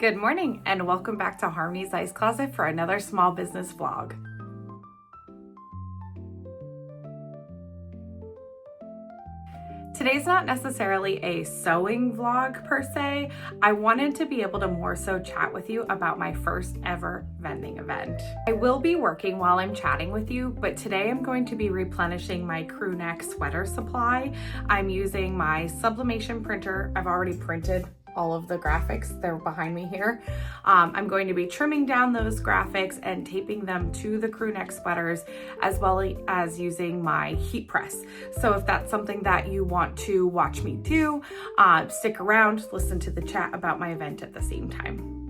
Good morning and welcome back to Harmony's Ice Closet for another small business vlog. Today's not necessarily a sewing vlog per se. I wanted to be able to more so chat with you about my first ever vending event. I will be working while I'm chatting with you, but today I'm going to be replenishing my crew neck sweater supply. I'm using my sublimation printer. I've already printed all of the graphics. They're behind me here. I'm going to be trimming down those graphics and taping them to the crew neck sweaters, as well as using my heat press. So if that's something that you want to watch me do, stick around, listen to the chat about my event at the same time.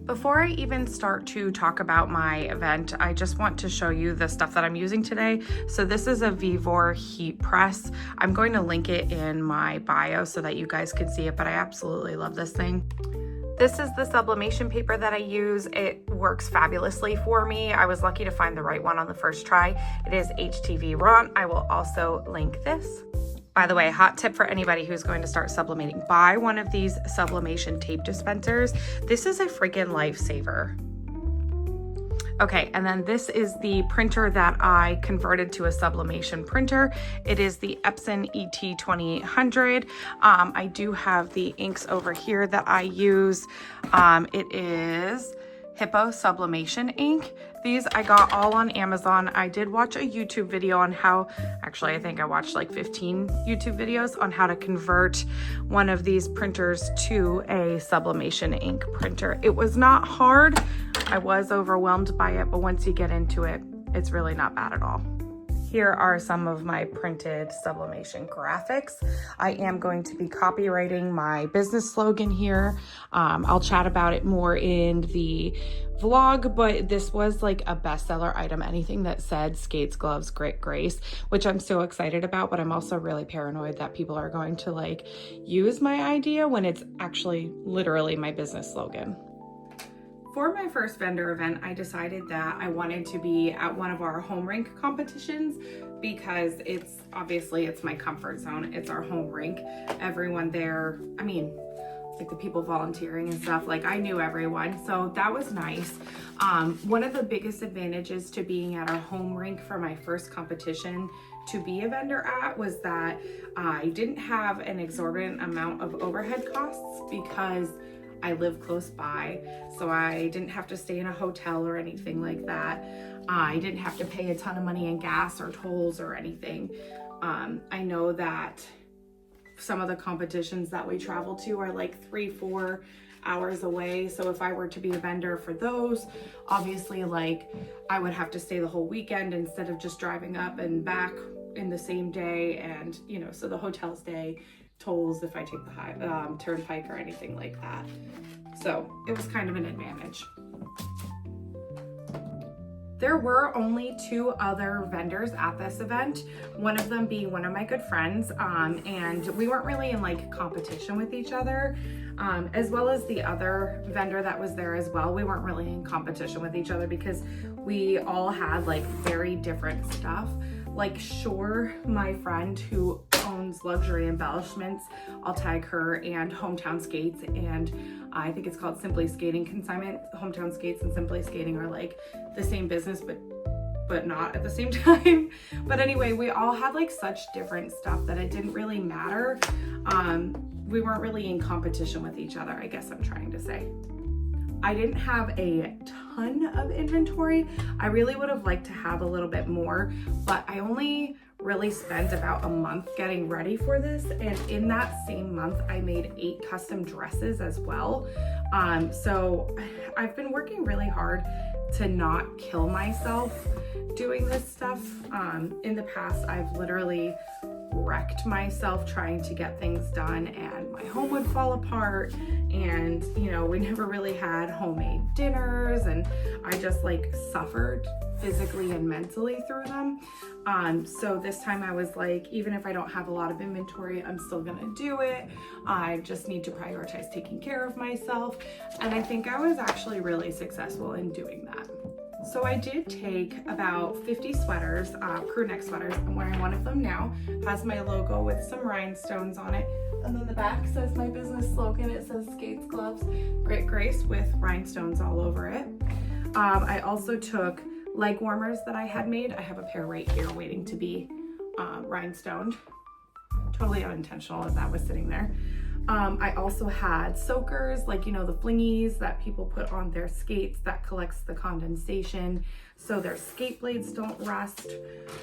Before I even start to talk about my event, I just want to show you the stuff that I'm using today. So this is a Vevor heat press. I'm going to link it in my bio so that you guys can see it, but I absolutely love this thing. This is the sublimation paper that I use. It works fabulously for me. I was lucky to find the right one on the first try. It is HTV Raw. I will also link this. By the way, hot tip for anybody who's going to start sublimating, buy one of these sublimation tape dispensers. This is a freaking lifesaver. Okay, and then this is the printer that I converted to a sublimation printer. It is the Epson ET2800. I do have the inks over here that I use. It is Hippo Sublimation ink. These I got all on Amazon. I did watch a YouTube video on how, actually I think I watched like 15 YouTube videos on how to convert one of these printers to a sublimation ink printer. It was not hard. I was overwhelmed by it, but once you get into it, it's really not bad at all. Here are some of my printed sublimation graphics. I am going to be copywriting my business slogan here. I'll chat about it more in the vlog, but this was like a bestseller item. Anything that said skates, gloves, grit, grace, which I'm so excited about, but I'm also really paranoid that people are going to like use my idea when it's actually literally my business slogan. For my first vendor event, I decided that I wanted to be at one of our home rink competitions because it's my comfort zone. It's our home rink. Everyone there, I mean, like the people volunteering and stuff, like I knew everyone, so that was nice. One of the biggest advantages to being at our home rink for my first competition to be a vendor at was that I didn't have an exorbitant amount of overhead costs because I live close by, so I didn't have to stay in a hotel or anything like that. I didn't have to pay a ton of money in gas or tolls or anything. I know that some of the competitions that we travel to are like 3-4 hours away, so if I were to be a vendor for those, obviously like I would have to stay the whole weekend instead of just driving up and back in the same day, and you know, so the hotel stay, tolls if I take the turnpike or anything like that. So it was kind of an advantage. There were only 2 other vendors at this event, one of them being one of my good friends, and we weren't really in like competition with each other, as well as the other vendor that was there as well. We weren't really in competition with each other because we all had like very different stuff. Like sure, my friend who owns Luxury Embellishments, I'll tag her, and Hometown Skates, and I think it's called Simply Skating Consignment. Hometown Skates and Simply Skating are like the same business, but not at the same time. But anyway, we all had like such different stuff that it didn't really matter. We weren't really in competition with each other, I guess I'm trying to say. I didn't have a ton of inventory. I really would have liked to have a little bit more, but I only really spent about a month getting ready for this, and in that same month I made 8 custom dresses as well. So I've been working really hard to not kill myself doing this stuff. In the past I've literally wrecked myself trying to get things done, and my home would fall apart, and you know, we never really had homemade dinners, and I just like suffered physically and mentally through them. So this time I was like, even if I don't have a lot of inventory, I'm still gonna do it. I just need to prioritize taking care of myself, and I think I was actually really successful in doing that. So I did take about 50 sweaters, crew neck sweaters. I'm wearing one of them now. It has my logo with some rhinestones on it. And then the back says my business slogan. It says Skates, Gloves, Great Grace with rhinestones all over it. I also took leg warmers that I had made. I have a pair right here waiting to be rhinestoned. Totally unintentional as that was sitting there. I also had soakers, like, you know, the flingies that people put on their skates that collects the condensation so their skate blades don't rust.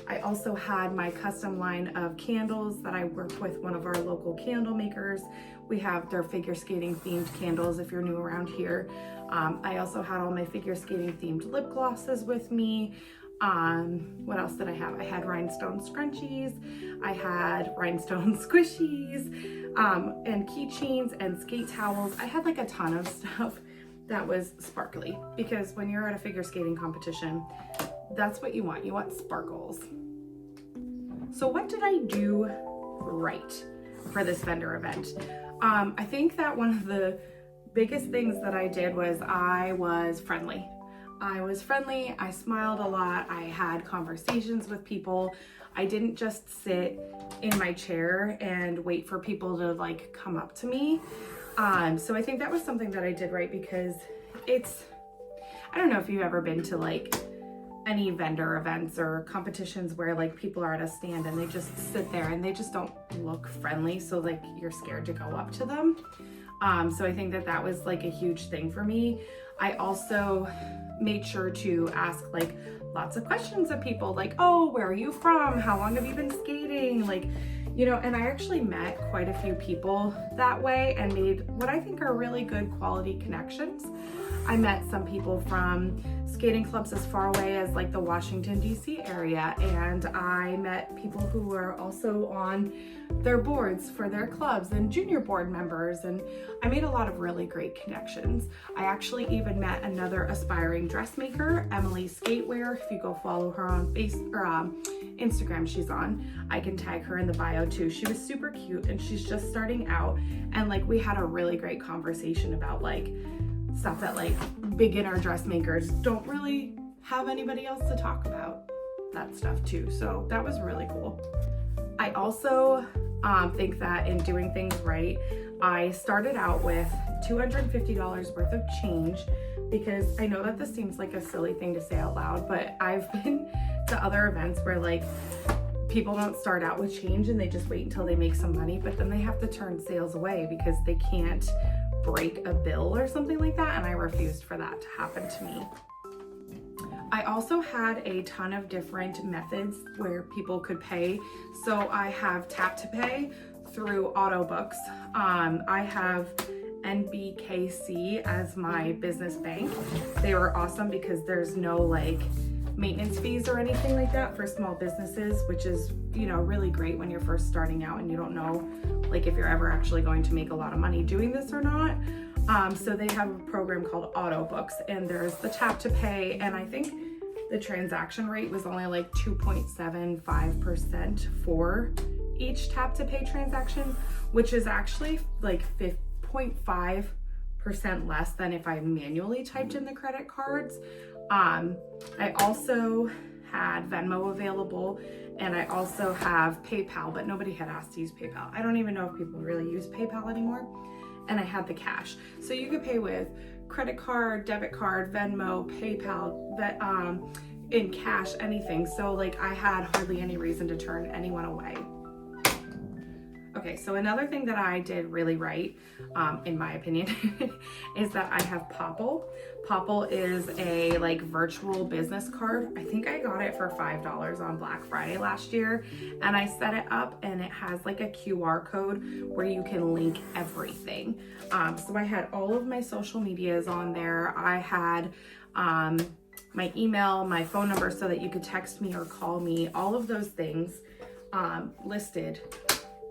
I also had my custom line of candles that I work with one of our local candle makers. We have their figure skating themed candles if you're new around here. I also had all my figure skating themed lip glosses with me. What else did I have? I had rhinestone scrunchies, I had rhinestone squishies, and keychains and skate towels. I had like a ton of stuff that was sparkly, because when you're at a figure skating competition, that's what you want. You want sparkles. So what did I do right for this vendor event? I think that one of the biggest things that I did was I was friendly. I smiled a lot, I had conversations with people. I didn't just sit in my chair and wait for people to like come up to me. So I think that was something that I did right, because I don't know if you've ever been to like any vendor events or competitions where like people are at a stand and they just sit there and they just don't look friendly, so like you're scared to go up to them. So I think that that was like a huge thing for me. I also made sure to ask like lots of questions of people, like, oh, where are you from? How long have you been skating? Like, you know, and I actually met quite a few people that way and made what I think are really good quality connections. I met some people from skating clubs as far away as like the Washington, D.C. area, and I met people who were also on their boards for their clubs and junior board members, and I made a lot of really great connections. I actually even met another aspiring dressmaker, Emily Skatewear. If you go follow her on Instagram, she's on. I can tag her in the bio too. She was super cute and she's just starting out, and like we had a really great conversation about like stuff that like beginner dressmakers don't really have anybody else to talk about, that stuff too. So that was really cool. I also think that in doing things right, I started out with $250 worth of change, because I know that this seems like a silly thing to say out loud, but I've been to other events where like people don't start out with change and they just wait until they make some money, but then they have to turn sales away because they can't break a bill or something like that, and I refused for that to happen to me. I also had a ton of different methods where people could pay. So I have tap to pay through Autobooks. I have NBKC as my business bank. They were awesome because there's no like maintenance fees or anything like that for small businesses, which is, you know, really great when you're first starting out and you don't know like if you're ever actually going to make a lot of money doing this or not. So they have a program called Autobooks, and there's the tap to pay, and I think the transaction rate was only like 2.75% for each tap to pay transaction, which is actually like 0.5% less than if I manually typed in the credit cards. I also had Venmo available, and I also have PayPal, but nobody had asked to use PayPal. I don't even know if people really use PayPal anymore. And I had the cash. So you could pay with credit card, debit card, Venmo, PayPal, in cash, anything. So like I had hardly any reason to turn anyone away. Okay, so another thing that I did really right, in my opinion, is that I have Popple. Popple is a like virtual business card. I think I got it for $5 on Black Friday last year, and I set it up and it has like a QR code where you can link everything. So I had all of my social medias on there. I had my email, my phone number so that you could text me or call me, all of those things listed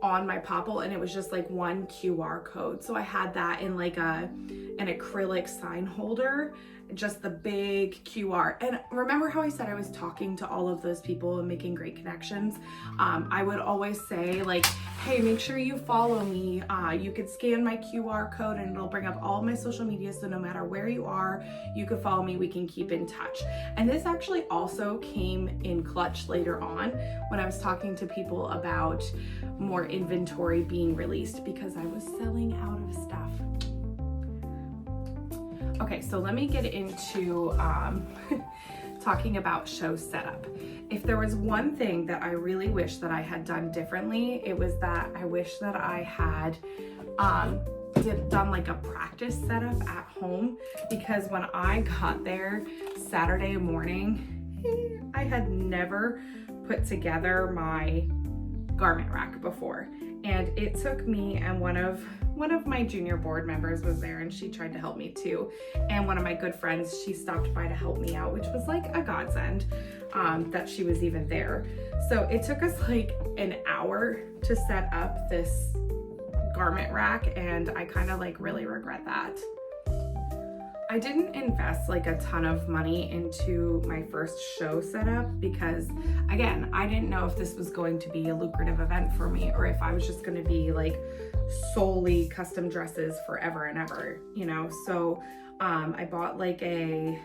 on my Popple, and it was just like one QR code. So I had that in like an acrylic sign holder just the big QR. And remember how I said I was talking to all of those people and making great connections? I would always say like, hey, make sure you follow me. You could scan my QR code and it'll bring up all of my social media. So no matter where you are, you could follow me. We can keep in touch. And this actually also came in clutch later on when I was talking to people about more inventory being released because I was selling out of stuff. Okay, so let me get into talking about show setup. If there was one thing that I really wish that I had done differently, it was that I wish that I had done like a practice setup at home, because when I got there Saturday morning, I had never put together my garment rack before. And it took me, and one of my junior board members was there and she tried to help me too. And one of my good friends, she stopped by to help me out, which was like a godsend that she was even there. So it took us like an hour to set up this garment rack, and I kind of like really regret that. I didn't invest like a ton of money into my first show setup because, again, I didn't know if this was going to be a lucrative event for me or if I was just going to be like solely custom dresses forever and ever, you know? So I bought like a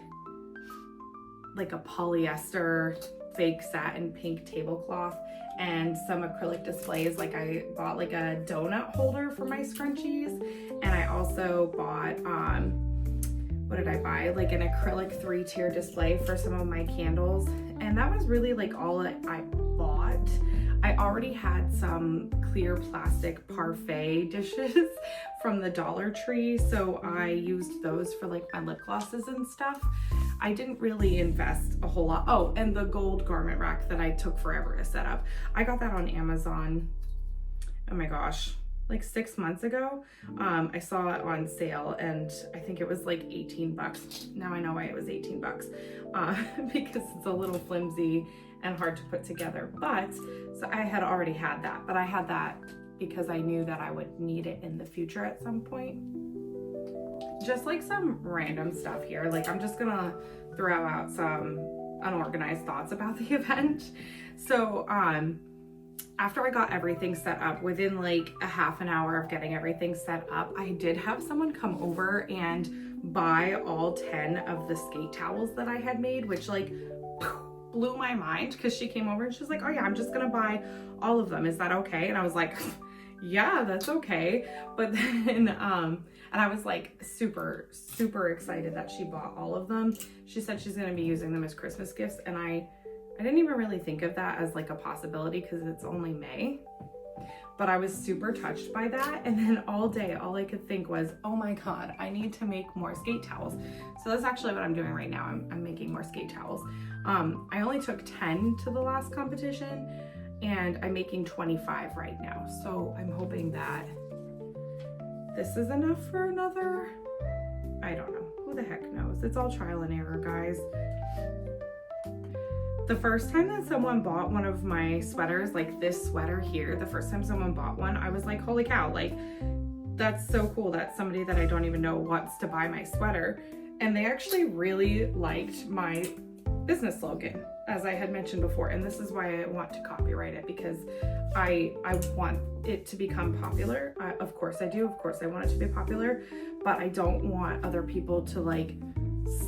polyester fake satin pink tablecloth and some acrylic displays. Like I bought like a donut holder for my scrunchies, and I also bought what did I buy? Like an acrylic 3-tier display for some of my candles. And that was really like all I bought. I already had some clear plastic parfait dishes from the Dollar Tree, so I used those for like my lip glosses and stuff. I didn't really invest a whole lot. Oh, and the gold garment rack that I took forever to set up. I got that on Amazon, oh my gosh, like 6 months ago. I saw it on sale and I think it was like 18 bucks. Now I know why it was 18 bucks because it's a little flimsy and hard to put together. But so I had already had that, but I had that because I knew that I would need it in the future at some point. Just like some random stuff here. Like I'm just gonna throw out some unorganized thoughts about the event. So after I got everything set up, within like a half an hour of getting everything set up, I did have someone come over and buy all 10 of the skate towels that I had made, which like blew my mind, because she came over and she was like, oh yeah, I'm just gonna buy all of them. Is that okay? And I was like, yeah, that's okay. But then, and I was like super, super excited that she bought all of them. She said she's gonna be using them as Christmas gifts, and I didn't even really think of that as like a possibility because it's only May, but I was super touched by that. And then all day, all I could think was, oh my God, I need to make more skate towels. So that's actually what I'm doing right now. I'm making more skate towels. I only took 10 to the last competition and I'm making 25 right now. So I'm hoping that this is enough for another, I don't know, who the heck knows? It's all trial and error, guys. The first time that someone bought one of my sweaters, like this sweater here, the first time someone bought one, I was like, holy cow, like that's so cool that somebody that I don't even know wants to buy my sweater. And they actually really liked my business slogan, as I had mentioned before. And this is why I want to copyright it, because I want it to become popular. Of course I do, of course I want it to be popular, but I don't want other people to like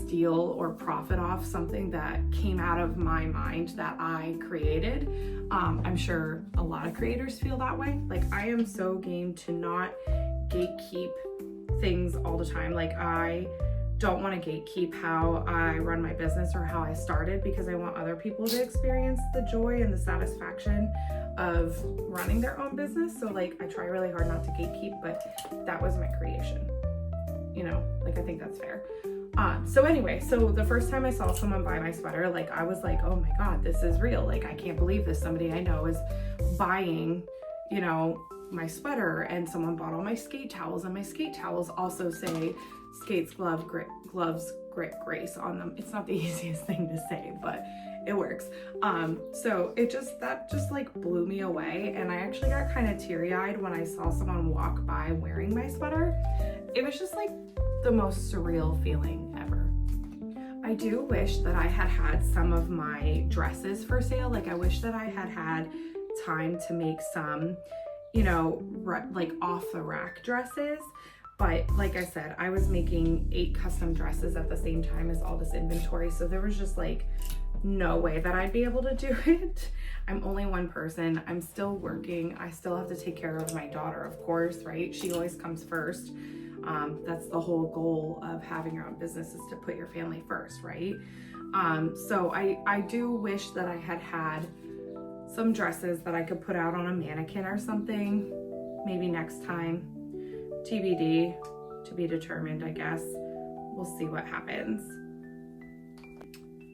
steal or profit off something that came out of my mind that I created. I'm sure a lot of creators feel that way. Like I am so game to not gatekeep things all the time. Like I don't want to gatekeep how I run my business or how I started, because I want other people to experience the joy and the satisfaction of running their own business. So like I try really hard not to gatekeep, but that was my creation. You know, like I think that's fair. So anyway, so the first time I saw someone buy my sweater, like I was like, oh my God, this is real. Like I can't believe this. Somebody I know is buying, you know, my sweater. And someone bought all my skate towels, and my skate towels also say skates, gloves, grit, grace on them. It's not the easiest thing to say, but it works. So that just like blew me away. And I actually got kind of teary-eyed when I saw someone walk by wearing my sweater. It was just like the most surreal feeling ever. I do wish that I had had some of my dresses for sale. Like I wish that I had had time to make some, you know, like off the rack dresses. But like I said, I was making 8 custom dresses at the same time as all this inventory. So there was just like no way that I'd be able to do it. I'm only one person. I'm still working. I still have to take care of my daughter, of course, right? She always comes first. That's the whole goal of having your own business, is to put your family first, right? So I do wish that I had had some dresses that I could put out on a mannequin or something, maybe next time. TBD, to be determined, I guess. We'll see what happens.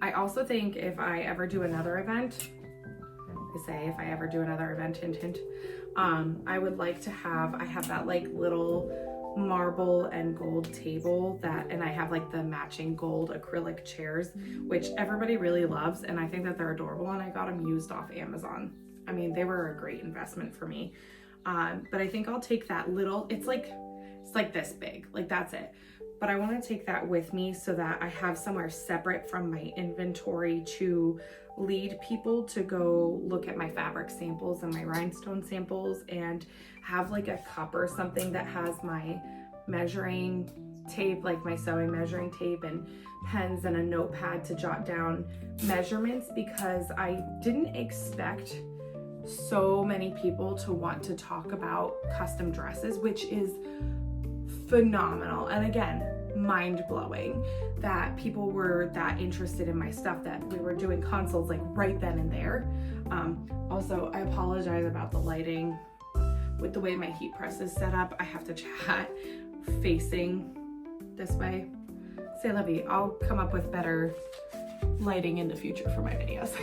I also think if I ever do another event, if I ever do another event, hint, hint, I would like to have, I have that like little marble and gold table and I have like the matching gold acrylic chairs, which everybody really loves, and I think that they're adorable, and I got them used off Amazon. I mean, they were a great investment for me. But I think I'll take that little, it's like this big, like that's it. But I want to take that with me so that I have somewhere separate from my inventory to lead people to go look at my fabric samples and my rhinestone samples, and have like a cup or something that has my measuring tape, like my sewing measuring tape and pens and a notepad to jot down measurements, because I didn't expect so many people to want to talk about custom dresses, which is phenomenal. And again, mind-blowing that people were that interested in my stuff, that we were doing consults like right then and there. Also, I apologize about the lighting. With the way my heat press is set up, I have to chat facing this way. Say, Levy, I'll come up with better lighting in the future for my videos.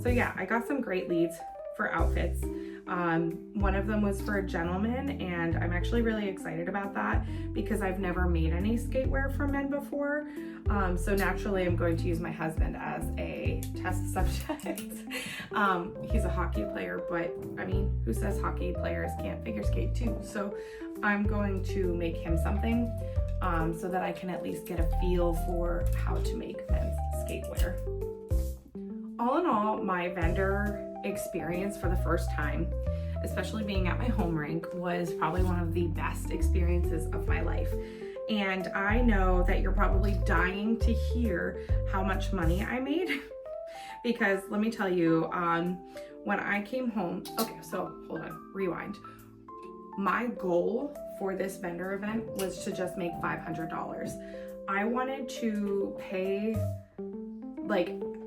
So yeah, I got some great leads for outfits. One of them was for a gentleman, and I'm actually really excited about that because I've never made any skatewear for men before. So naturally I'm going to use my husband as a test subject. He's a hockey player, but I mean, who says hockey players can't figure skate too? So I'm going to make him something so that I can at least get a feel for how to make men's skatewear. All in all, my vendor experience for the first time, especially being at my home rink, was probably one of the best experiences of my life. And I know that you're probably dying to hear how much money I made because let me tell you, when I came home, okay, so hold on, rewind. My goal for this vendor event was to just make $500. I wanted to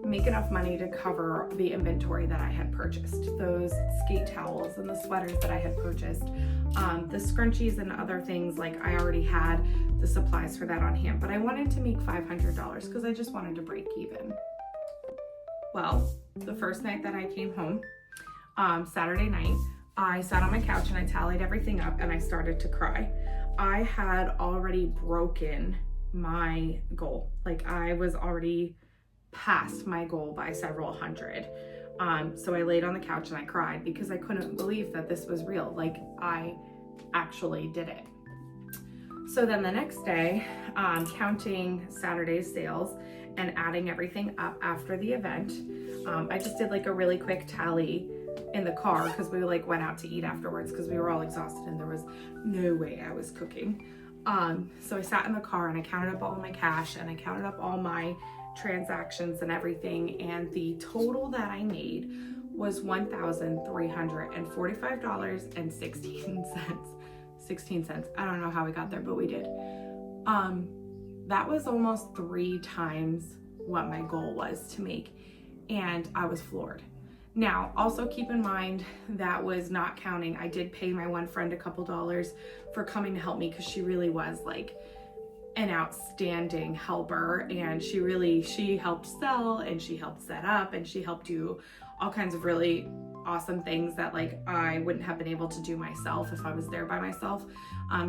make enough money to cover the inventory that I had purchased, those skate towels and the sweaters that I had purchased, the scrunchies and other things. Like I already had the supplies for that on hand, but I wanted to make $500 because I just wanted to break even. Well, the first night that I came home, Saturday night, I sat on my couch and I tallied everything up and I started to cry. I had already broken my goal. Like I was already past my goal by several hundred. So I laid on the couch and I cried because I couldn't believe that this was real. Like I actually did it. So then the next day, counting Saturday's sales and adding everything up after the event, I just did like a really quick tally in the car because we went out to eat afterwards because we were all exhausted and there was no way I was cooking. So I sat in the car and I counted up all my cash and I counted up all my transactions and everything, and the total that I made was $1,345.16. I don't know how we got there, but we did. That was almost 3 times what my goal was to make, and I was floored. Now, also keep in mind that was not counting, I did pay my one friend a couple dollars for coming to help me because she really was like an outstanding helper, and she helped sell and she helped set up and she helped do all kinds of really awesome things that like I wouldn't have been able to do myself if I was there by myself.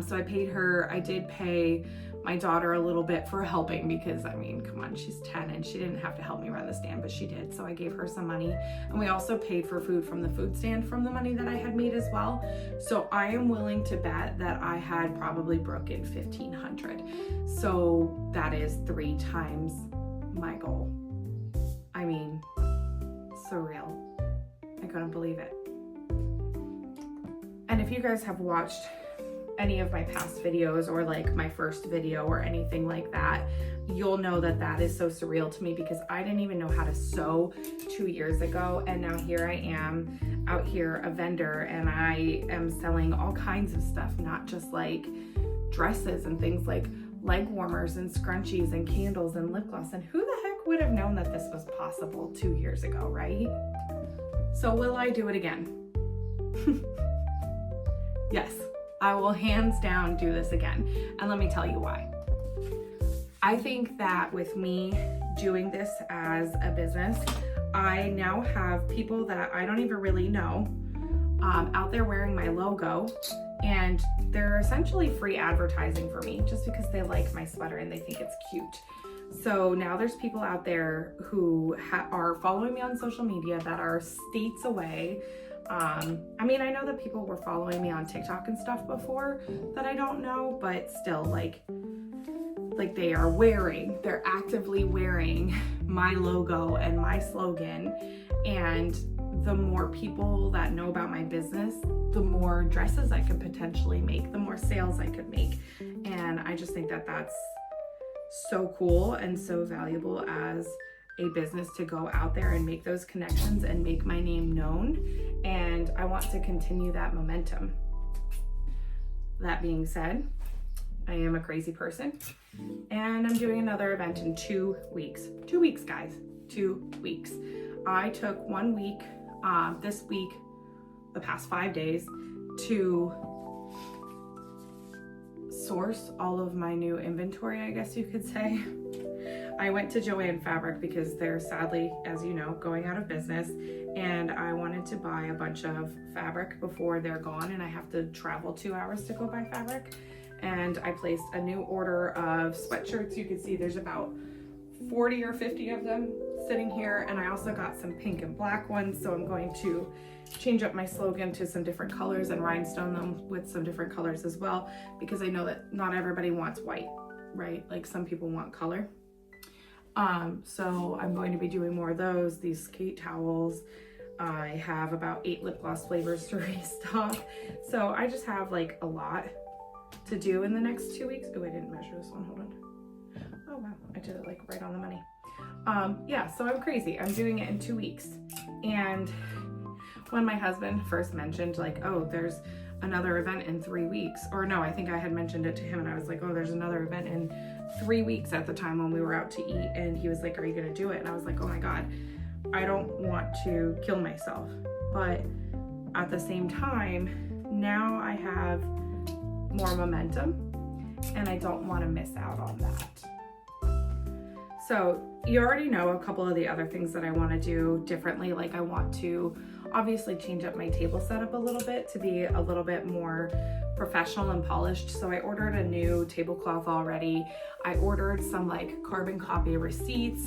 So I paid her. I did pay my daughter a little bit for helping because, I mean, come on, she's 10 and she didn't have to help me run the stand, but she did. So I gave her some money, and we also paid for food from the food stand from the money that I had made as well. So I am willing to bet that I had probably broken $1,500. So that is 3 times my goal. I mean, surreal. I couldn't believe it. And if you guys have watched any of my past videos or like my first video or anything like that, you'll know that that is so surreal to me because I didn't even know how to sew 2 years ago, and now here I am out here a vendor, and I am selling all kinds of stuff, not just like dresses and things like leg warmers and scrunchies and candles and lip gloss. And who the heck would have known that this was possible 2 years ago, right? So will I do it again? Yes. I will hands down do this again. And let me tell you why. I think that with me doing this as a business, I now have people that I don't even really know out there wearing my logo, and they're essentially free advertising for me just because they like my sweater and they think it's cute. So now there's people out there who are following me on social media that are states away. I mean, I know that people were following me on TikTok and stuff before that I don't know, but still, like they're actively wearing my logo and my slogan. And the more people that know about my business, the more dresses I could potentially make, the more sales I could make. And I just think that that's so cool and so valuable as a business to go out there and make those connections and make my name known. And I want to continue that momentum. That being said, I am a crazy person, and I'm doing another event in 2 weeks. 2 weeks, guys, 2 weeks. I took 1 week, this week, the past 5 days, to source all of my new inventory, I guess you could say. I went to Joann Fabric because they're sadly, as you know, going out of business, and I wanted to buy a bunch of fabric before they're gone, and I have to travel 2 hours to go buy fabric. And I placed a new order of sweatshirts. You can see there's about 40 or 50 of them sitting here, and I also got some pink and black ones, so I'm going to change up my slogan to some different colors and rhinestone them with some different colors as well, because I know that not everybody wants white, right? Like some people want color. So I'm going to be doing more of those, these skate towels. I have about 8 lip gloss flavors to restock. So I just have like a lot to do in the next 2 weeks. Oh, I didn't measure this one, hold on. Oh wow, I did it like right on the money. Yeah, so I'm crazy. I'm doing it in 2 weeks. And when my husband first mentioned like, oh, there's another event in 3 weeks, or no, I think I had mentioned it to him, and I was like, oh, there's another event in 3 weeks at the time when we were out to eat, and he was like, are you gonna do it? And I was like, oh my God, I don't want to kill myself. But at the same time, now I have more momentum, and I don't want to miss out on that. So you already know a couple of the other things that I want to do differently. Like I want to obviously change up my table setup a little bit to be a little bit more professional and polished. So I ordered a new tablecloth already. I ordered some like carbon copy receipts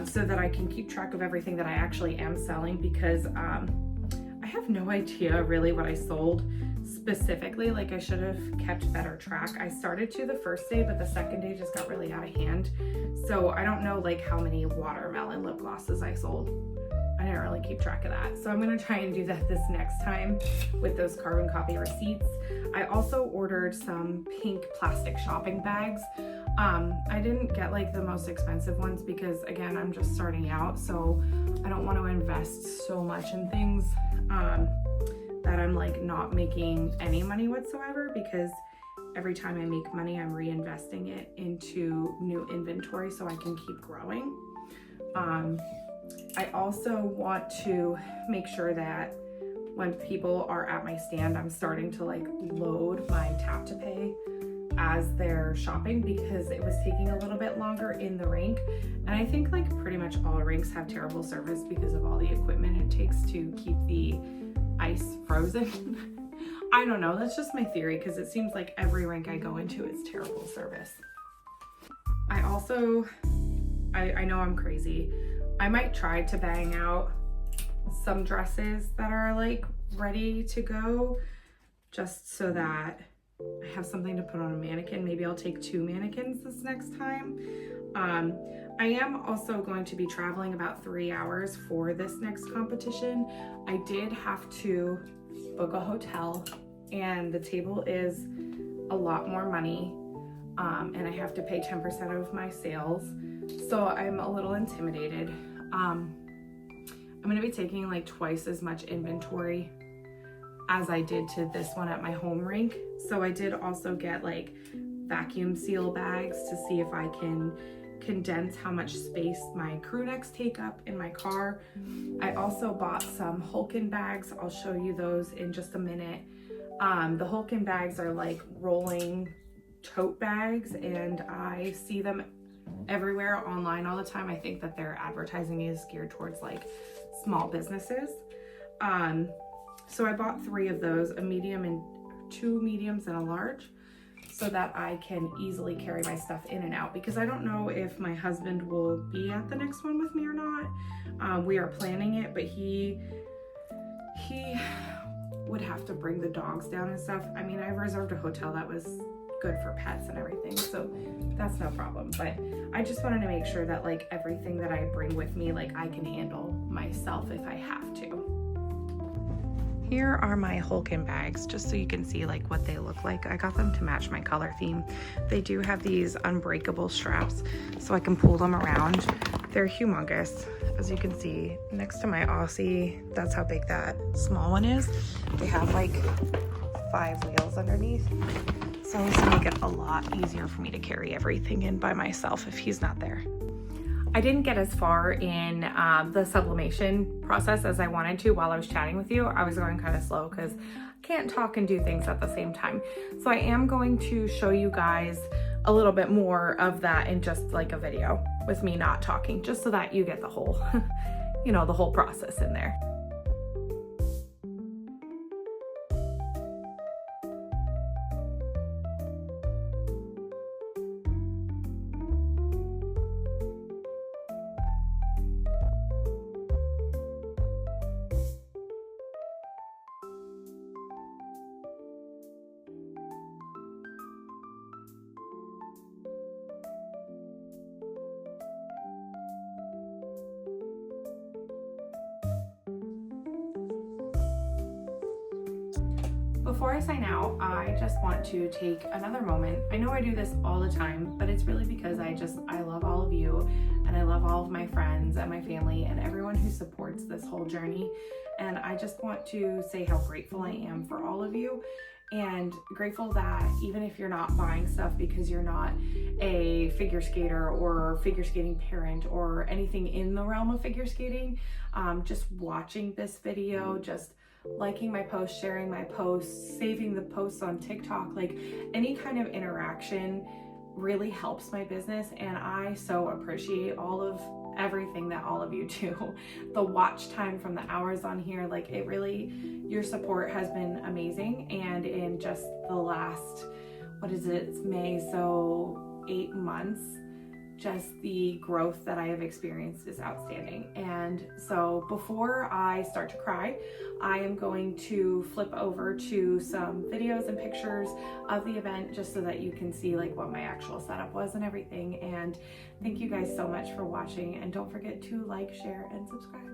so that I can keep track of everything that I actually am selling, because I have no idea really what I sold specifically. Like I should have kept better track. I started to the first day, but the second day just got really out of hand. So I don't know like how many watermelon lip glosses I sold. I didn't really keep track of that. So I'm gonna try and do that this next time with those carbon copy receipts. I also ordered some pink plastic shopping bags. I didn't get like the most expensive ones because again, I'm just starting out. So I don't want to invest so much in things that I'm like not making any money whatsoever, because every time I make money, I'm reinvesting it into new inventory so I can keep growing. I also want to make sure that when people are at my stand, I'm starting to like load my tap to pay as they're shopping, because it was taking a little bit longer in the rink. And I think like pretty much all rinks have terrible service because of all the equipment it takes to keep the ice frozen. I don't know, that's just my theory because it seems like every rink I go into is terrible service. I also, I know I'm crazy. I might try to bang out some dresses that are like ready to go just so that I have something to put on a mannequin. Maybe I'll take 2 mannequins this next time. I am also going to be traveling about 3 hours for this next competition. I did have to book a hotel and the table is a lot more money, and I have to pay 10% of my sales. So I'm a little intimidated. I'm gonna be taking like twice as much inventory as I did to this one at my home rink. So I did also get like vacuum seal bags to see if I can condense how much space my crew necks take up in my car. I also bought some Hulken bags. I'll show you those in just a minute. The Hulken bags are like rolling tote bags and I see them everywhere online all the time. I think that their advertising is geared towards like small businesses. So I bought 3 of those, a medium and 2 mediums and a large, so that I can easily carry my stuff in and out, because I don't know if my husband will be at the next one with me or not. We are planning it, but he would have to bring the dogs down and stuff. I mean, I reserved a hotel that was good for pets and everything, so that's no problem. But I just wanted to make sure that like everything that I bring with me, like I can handle myself if I have to. Here are my Hulken bags, just so you can see like what they look like. I got them to match my color theme. They do have these unbreakable straps so I can pull them around. They're humongous. As you can see, next to my Aussie, that's how big that small one is. They have like 5 wheels underneath. So it's gonna make it a lot easier for me to carry everything in by myself if he's not there. I didn't get as far in the sublimation process as I wanted to while I was chatting with you. I was going kind of slow because I can't talk and do things at the same time. So I am going to show you guys a little bit more of that in just like a video with me not talking, just so that you get the whole, you know, the whole process in there. Before I sign out, I just want to take another moment. I know I do this all the time, but it's really because I love all of you, and I love all of my friends and my family and everyone who supports this whole journey. And I just want to say how grateful I am for all of you, and grateful that even if you're not buying stuff because you're not a figure skater or figure skating parent or anything in the realm of figure skating, just watching this video, just liking my posts, sharing my posts, saving the posts on TikTok, like any kind of interaction really helps my business. And I so appreciate all of everything that all of you do. The watch time from the hours on here, like it really, your support has been amazing. And in just the last, what is it, it's May, so 8 months, just the growth that I have experienced is outstanding. And so before I start to cry, I am going to flip over to some videos and pictures of the event just so that you can see like what my actual setup was and everything. And thank you guys so much for watching, and don't forget to like, share, and subscribe.